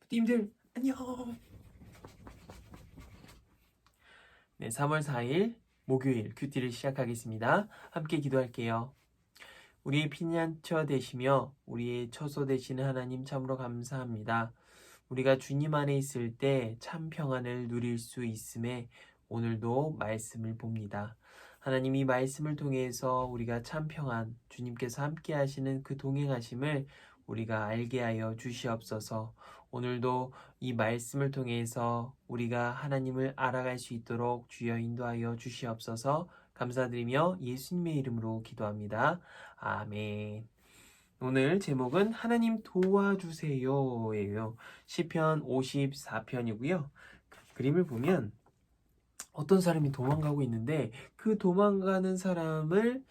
님들 안녕. 네, 3월 4일 목요일 큐티를 시작하겠습니다. 함께 기도할게요. 우리의 피난처 되시며 우리의 처소 되시는 하나님 참으로 감사합니다. 우리가 주님 안에 있을 때 참 평안을 누릴 수 있음에 오늘도 말씀을 봅니다. 하나님 이 말씀을 통해서 우리가 참 평안, 주님께서 함께 하시는 그 동행하심을 우리가 알게 하여 주시옵소서. 오늘도 이 말씀을 통해서 우리가 하나님을 알아갈 수 있도록 주여 인도하여 주시옵소서. 감사드리며 예수님의 이름으로 기도합니다. 아멘. 오늘 제목은 하나님 도와주세요예요. 시편 54편이고요. 그림을 보면 어떤 사람이 도망가고 있는데 그 도망가는 사람을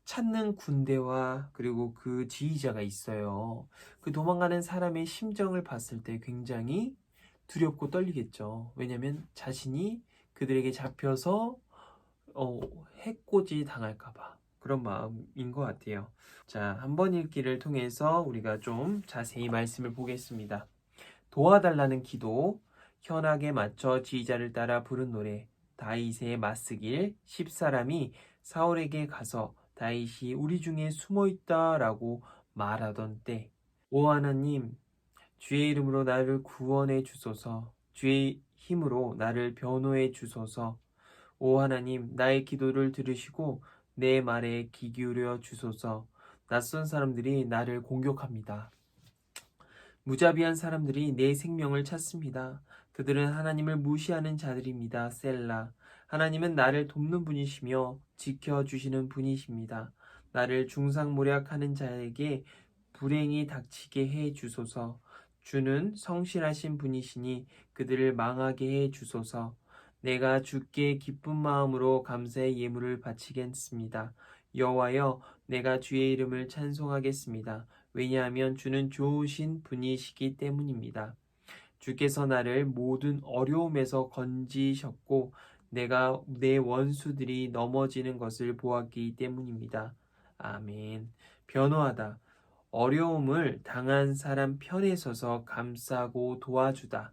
찾는 군대와 그리고 그 지휘자가 있어요. 그 도망가는 사람의 심정을 봤을 때 굉장히 두렵고 떨리겠죠. 왜냐하면 자신이 그들에게 잡혀서 해코지 당할까봐 그런 마음인 것 같아요. 자, 한번 읽기를 통해서 우리가 좀 자세히 말씀을 보겠습니다. 도와달라는 기도, 현악에 맞춰 지휘자를 따라 부른 노래, 다윗의 맞쓰길, 10사람이 사울에게 가서 다윗이 우리 중에 숨어있다라고 말하던 때, 오 하나님, 주의 이름으로 나를 구원해 주소서, 주의 힘으로 나를 변호해 주소서. 오 하나님, 나의 기도를 들으시고 내 말에 귀 기울여 주소서. 낯선 사람들이 나를 공격합니다. 무자비한 사람들이 내 생명을 찾습니다. 그들은 하나님을 무시하는 자들입니다. 셀라. 하나님은 나를 돕는 분이시며 지켜주시는 분이십니다. 나를 중상모략하는 자에게 불행이 닥치게 해 주소서. 주는 성실하신 분이시니 그들을 망하게 해 주소서. 내가 주께 기쁜 마음으로 감사의 예물을 바치겠습니다. 여호와여, 내가 주의 이름을 찬송하겠습니다. 왜냐하면 주는 좋으신 분이시기 때문입니다. 주께서 나를 모든 어려움에서 건지셨고 내가 내 원수들이 넘어지는 것을 보았기 때문입니다. 아멘. 변호하다. 어려움을 당한 사람 편에 서서 감싸고 도와주다.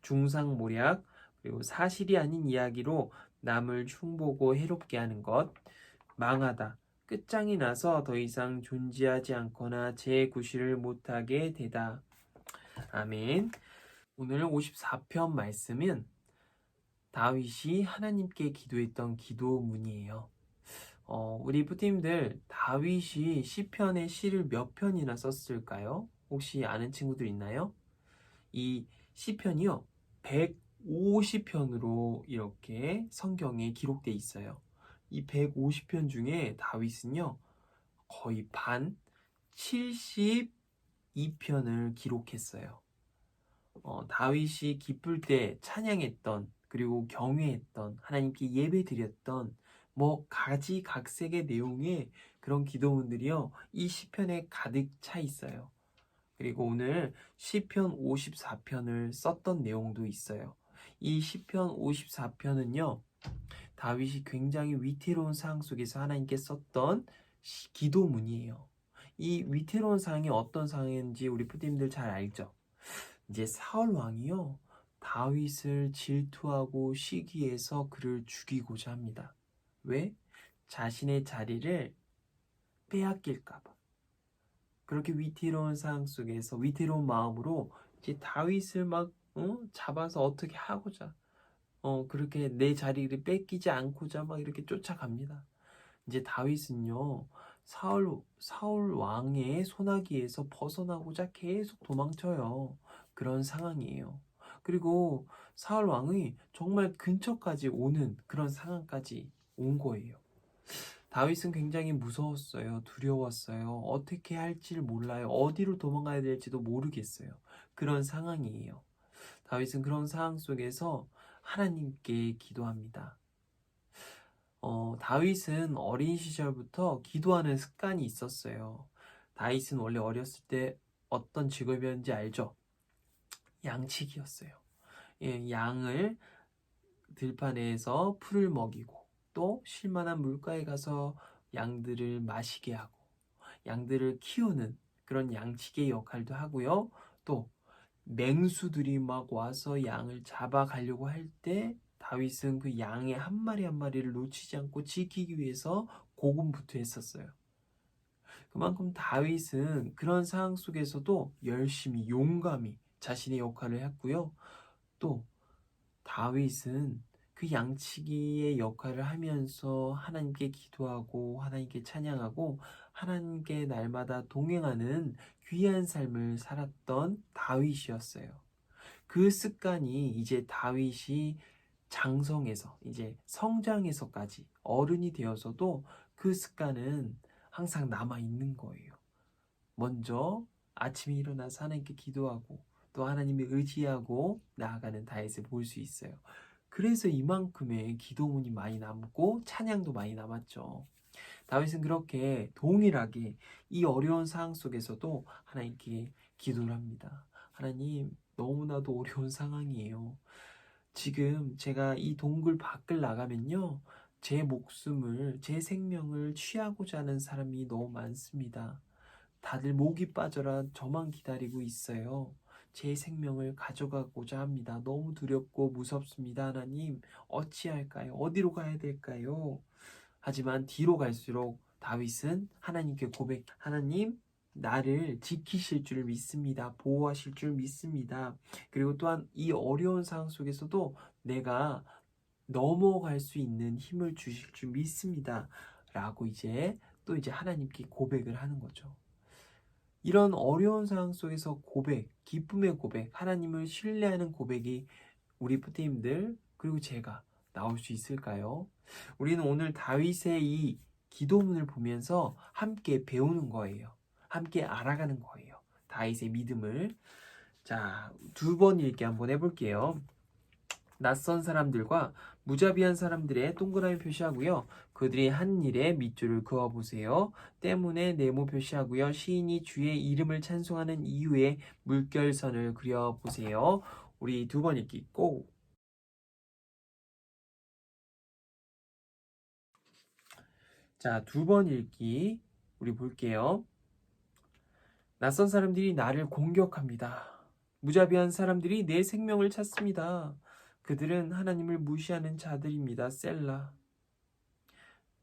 중상모략, 그리고 사실이 아닌 이야기로 남을 흉보고 해롭게 하는 것. 망하다. 끝장이 나서 더 이상 존재하지 않거나 재구실을 못하게 되다. 아멘. 오늘 54편 말씀은 다윗이 하나님께 기도했던 기도문이에요. 우리 부팀들 다윗이 시편의 시를 몇 편이나 썼을까요? 혹시 아는 친구들 있나요? 이 시편이요, 150편으로 이렇게 성경에 기록되어 있어요. 이 150편 중에 다윗은요, 거의 반, 72편을 기록했어요. 다윗이 기쁠 때 찬양했던, 그리고 경외했던, 하나님께 예배드렸던 가지각색의 내용의 그런 기도문들이요, 이 시편에 가득 차 있어요. 그리고 오늘 시편 54편을 썼던 내용도 있어요. 이 시편 54편은요, 다윗이 굉장히 위태로운 상황 속에서 하나님께 썼던 기도문이에요. 이 위태로운 상황이 어떤 상황인지 우리 부님들 잘 알죠? 이제 사울 왕이요, 다윗을 질투하고 시기해서 그를 죽이고자 합니다. 왜? 자신의 자리를 빼앗길까봐. 그렇게 위태로운 상황 속에서 위태로운 마음으로 이제 다윗을 잡아서 어떻게 하고자, 그렇게 내 자리를 뺏기지 않고자 막 이렇게 쫓아갑니다. 이제 다윗은요, 사울 왕의 손아귀에서 벗어나고자 계속 도망쳐요. 그런 상황이에요. 그리고 사울 왕이 정말 근처까지 오는 그런 상황까지 온 거예요. 다윗은 굉장히 무서웠어요. 두려웠어요. 어떻게 할지를 몰라요. 어디로 도망가야 될지도 모르겠어요. 그런 상황이에요. 다윗은 그런 상황 속에서 하나님께 기도합니다. 다윗은 어린 시절부터 기도하는 습관이 있었어요. 다윗은 원래 어렸을 때 어떤 직업이었는지 알죠? 양치기였어요. 예, 양을 들판에서 풀을 먹이고 또 쉴만한 물가에 가서 양들을 마시게 하고 양들을 키우는 그런 양치기의 역할도 하고요. 또 맹수들이 막 와서 양을 잡아가려고 할 때 다윗은 그 양의 한 마리 한 마리를 놓치지 않고 지키기 위해서 고군분투했었어요. 그만큼 다윗은 그런 상황 속에서도 열심히 용감히 자신의 역할을 했고요. 또 다윗은 그 양치기의 역할을 하면서 하나님께 기도하고 하나님께 찬양하고 하나님께 날마다 동행하는 귀한 삶을 살았던 다윗이었어요. 그 습관이 이제 다윗이 장성해서 이제 성장해서까지 어른이 되어서도 그 습관은 항상 남아 있는 거예요. 먼저 아침에 일어나서 하나님께 기도하고 또 하나님을 의지하고 나아가는 다윗을 볼 수 있어요. 그래서 이만큼의 기도문이 많이 남고 찬양도 많이 남았죠. 다윗은 그렇게 동일하게 이 어려운 상황 속에서도 하나님께 기도를 합니다. 하나님, 너무나도 어려운 상황이에요. 지금 제가 이 동굴 밖을 나가면요, 제 목숨을, 제 생명을 취하고자 하는 사람이 너무 많습니다. 다들 목이 빠져라 저만 기다리고 있어요. 제 생명을 가져가고자 합니다. 너무 두렵고 무섭습니다. 하나님, 어찌할까요? 어디로 가야 될까요? 하지만 뒤로 갈수록 다윗은 하나님께 고백, 하나님, 나를 지키실 줄 믿습니다. 보호하실 줄 믿습니다. 그리고 또한 이 어려운 상황 속에서도 내가 넘어갈 수 있는 힘을 주실 줄 믿습니다. 라고 또 이제 하나님께 고백을 하는 거죠. 이런 어려운 상황 속에서 고백, 기쁨의 고백, 하나님을 신뢰하는 고백이 우리 부모님들 그리고 제가 나올 수 있을까요? 우리는 오늘 다윗의 이 기도문을 보면서 함께 배우는 거예요. 함께 알아가는 거예요. 다윗의 믿음을. 자, 2번 읽기 한번 해볼게요. 낯선 사람들과 무자비한 사람들의 동그라미 표시하고요. 그들이 한 일에 밑줄을 그어보세요. 때문에 네모 표시하고요. 시인이 주의 이름을 찬송하는 이유에 물결선을 그려보세요. 우리 2번 읽기 고! 자, 2번 읽기 우리 볼게요. 낯선 사람들이 나를 공격합니다. 무자비한 사람들이 내 생명을 찾습니다. 그들은 하나님을 무시하는 자들입니다. 셀라.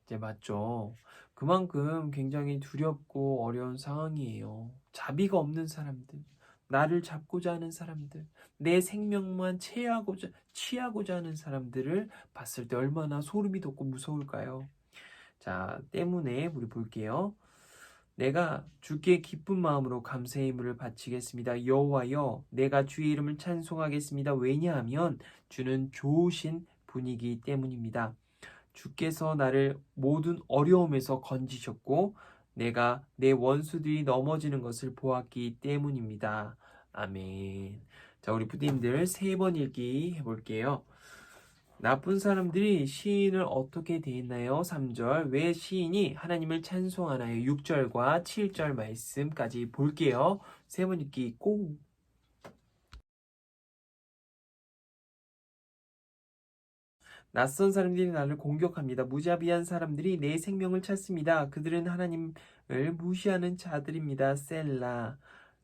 이제 맞죠. 그만큼 굉장히 두렵고 어려운 상황이에요. 자비가 없는 사람들, 나를 잡고자 하는 사람들, 내 생명만 취하고자 하는 사람들을 봤을 때 얼마나 소름이 돋고 무서울까요? 자, 때문에 우리 볼게요. 내가 주께 기쁜 마음으로 감사의 예물을 바치겠습니다. 여호와여, 내가 주의 이름을 찬송하겠습니다. 왜냐하면 주는 좋으신 분이기 때문입니다. 주께서 나를 모든 어려움에서 건지셨고 내가 내 원수들이 넘어지는 것을 보았기 때문입니다. 아멘. 자, 우리 부모님들 3번 읽기 해볼게요. 나쁜 사람들이 시인을 어떻게 대했나요? 3절. 왜 시인이 하나님을 찬송하나요? 6절과 7절 말씀까지 볼게요. 3번 읽기 고! 낯선 사람들이 나를 공격합니다. 무자비한 사람들이 내 생명을 찾습니다. 그들은 하나님을 무시하는 자들입니다. 셀라.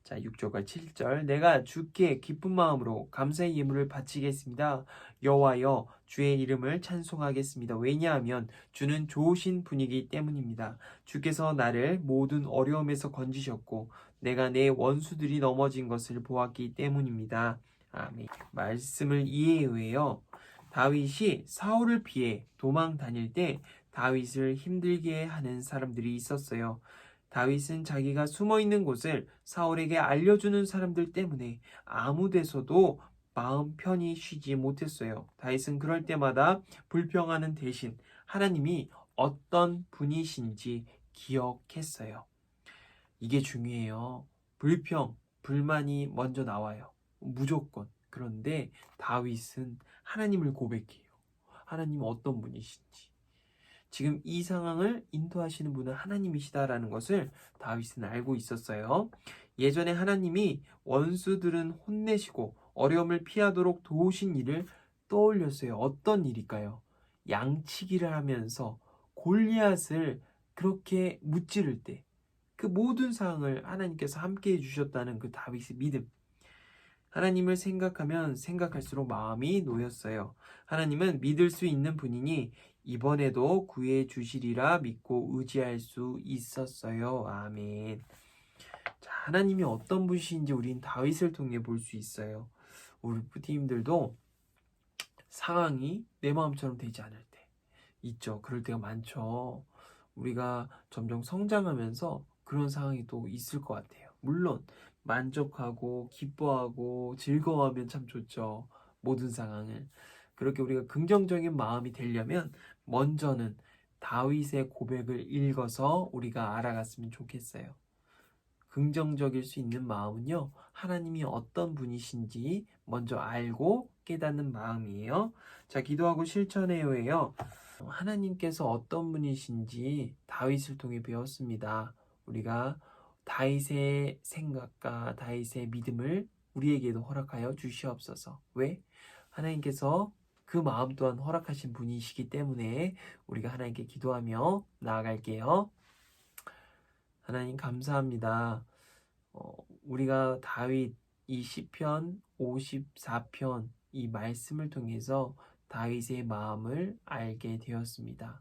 자, 6절과 7절. 내가 주께 기쁜 마음으로 감사의 예물을 바치겠습니다. 여호와여, 주의 이름을 찬송하겠습니다. 왜냐하면 주는 좋으신 분이기 때문입니다. 주께서 나를 모든 어려움에서 건지셨고 내가 내 원수들이 넘어진 것을 보았기 때문입니다. 아멘. 말씀을 이해해요. 다윗이 사울을 피해 도망 다닐 때 다윗을 힘들게 하는 사람들이 있었어요. 다윗은 자기가 숨어 있는 곳을 사울에게 알려주는 사람들 때문에 아무 데서도 마음 편히 쉬지 못했어요. 다윗은 그럴 때마다 불평하는 대신 하나님이 어떤 분이신지 기억했어요. 이게 중요해요. 불평, 불만이 먼저 나와요. 무조건. 그런데 다윗은 하나님을 고백해요. 하나님 어떤 분이신지. 지금 이 상황을 인도하시는 분은 하나님이시다라는 것을 다윗은 알고 있었어요. 예전에 하나님이 원수들은 혼내시고 어려움을 피하도록 도우신 일을 떠올렸어요. 어떤 일일까요? 양치기를 하면서 골리앗을 그렇게 무찌를 때 그 모든 상황을 하나님께서 함께 해주셨다는 그 다윗의 믿음. 하나님을 생각하면 생각할수록 마음이 놓였어요. 하나님은 믿을 수 있는 분이니 이번에도 구해 주시리라 믿고 의지할 수 있었어요. 아멘. 자, 하나님이 어떤 분이신지 우린 다윗을 통해 볼 수 있어요. 우리 부티님들도 상황이 내 마음처럼 되지 않을 때 있죠. 그럴 때가 많죠. 우리가 점점 성장하면서 그런 상황이 또 있을 것 같아요. 물론 만족하고 기뻐하고 즐거워하면 참 좋죠. 모든 상황을. 그렇게 우리가 긍정적인 마음이 되려면 먼저는 다윗의 고백을 읽어서 우리가 알아갔으면 좋겠어요. 긍정적일 수 있는 마음은요, 하나님이 어떤 분이신지 먼저 알고 깨닫는 마음이에요. 자, 기도하고 실천해요예요. 하나님께서 어떤 분이신지 다윗을 통해 배웠습니다. 우리가 다윗의 생각과 다윗의 믿음을 우리에게도 허락하여 주시옵소서. 왜? 하나님께서 그 마음 또한 허락하신 분이시기 때문에 우리가 하나님께 기도하며 나아갈게요. 하나님 감사합니다. 우리가 다윗 이 시편 54편 이 말씀을 통해서 다윗의 마음을 알게 되었습니다.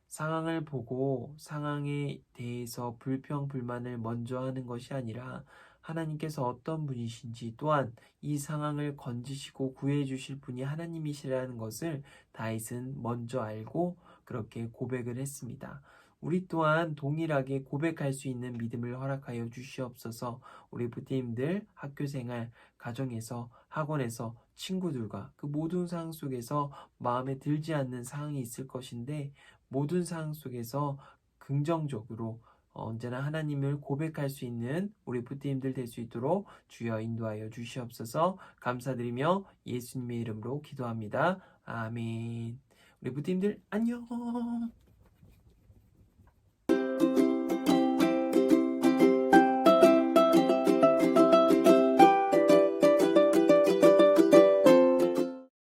상황을 보고 상황에 대해서 불평, 불만을 먼저 하는 것이 아니라 하나님께서 어떤 분이신지 또한 이 상황을 건지시고 구해 주실 분이 하나님이시라는 것을 다윗은 먼저 알고 그렇게 고백을 했습니다. 우리 또한 동일하게 고백할 수 있는 믿음을 허락하여 주시옵소서. 우리 부모님들 학교생활, 가정에서, 학원에서, 친구들과 그 모든 상황 속에서 마음에 들지 않는 상황이 있을 것인데 모든 상황 속에서 긍정적으로 언제나 하나님을 고백할 수 있는 우리 부모님들 될 수 있도록 주여 인도하여 주시옵소서. 감사드리며 예수님의 이름으로 기도합니다. 아멘. 우리 부모님들 안녕.